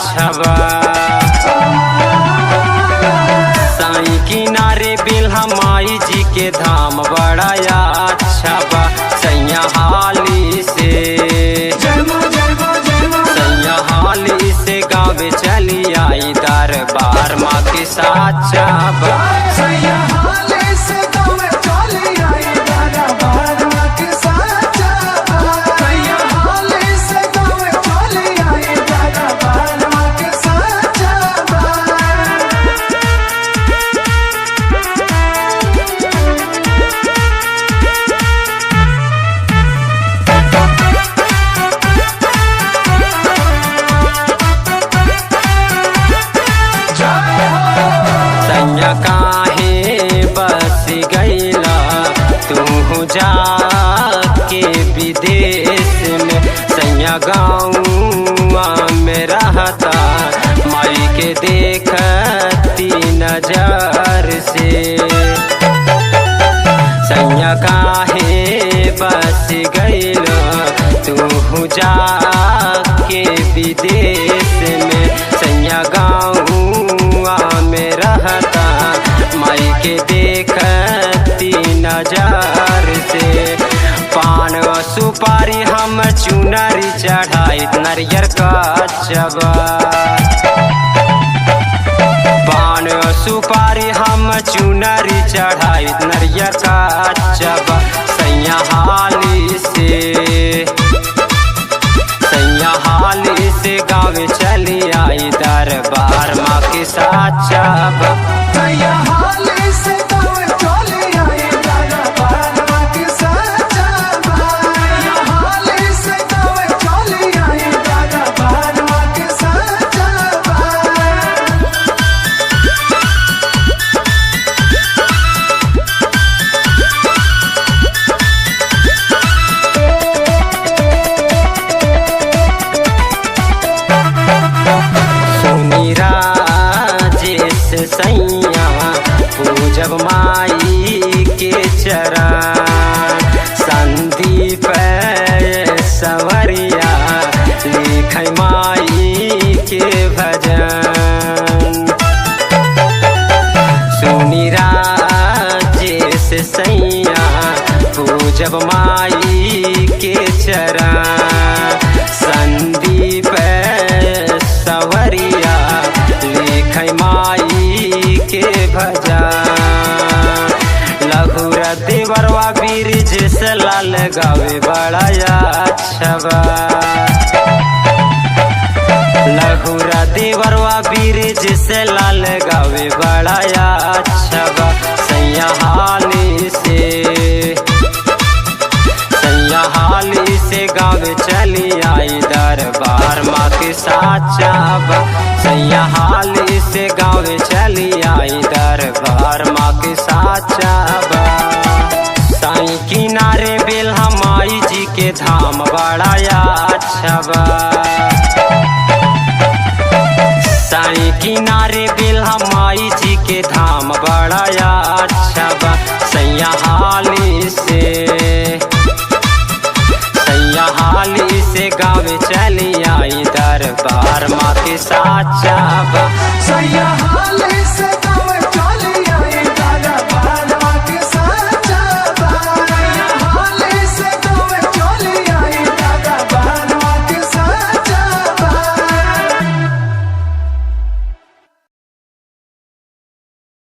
छबा साई किनारे बिल्हा माई जी के धाम बड़ा अच्छा बा। सैया हाली से सैया हाली से गाँव चली आई दरबार माँ के साचा बा। सैया हाली से गाँव चली आई दरबार माँ के साचा बा। सैया हाली से गाँव चली आई दरबार माँ के साचा बा। सैया काहे बस गईला तू जाके विदेश में। सैया गाँव में रहता माई के देखती नजर से। सैया काहे बस गईला तू जाके विदेश में। सैया गाँव में रहता माई के देखती नजर से। पान सुपारी हम चुनरी चढ़ाई नरियर का चबा। पान सुपारी हम चुनरी चढ़ाई नरियर का चबा। सैया हाली से सैया हाली से गाँव चली आई दरबार माँ के साचा बा। सैया हाली से गाँव चली आई दरबार माँ के साचा बा। सैया हाली से गाँव चली आई दरबार माँ के साचा बा। सुनी राजेश सैया पूजब माई के चरण। संदीप सवरिया लिख माई के भजन। सुनी राजेश सैया पूजब माई के चरण। संदीप सवरिया लिख माई के भजन। लघुर देवरवा बीरज से लाल गावे बड़ा अच्छा बा। लघुर देवरवा बीरज से लाल गावे बड़ा अच्छा बा। सैया हाली से सैया हाली से गाँव चली आई दरबार माँ के साचा बा। सैया हाली से गाँव चली आई दरबार माँ के साचा बा। साई किनारे बिल्हा माई जी के धाम बड़ा अच्छा बा। साई किनारे बिल्हा माई जी के धाम बड़ा अच्छा बा। सैया हाली से गाँव चली आई दरबार माँ के साचा बा। सैया हाली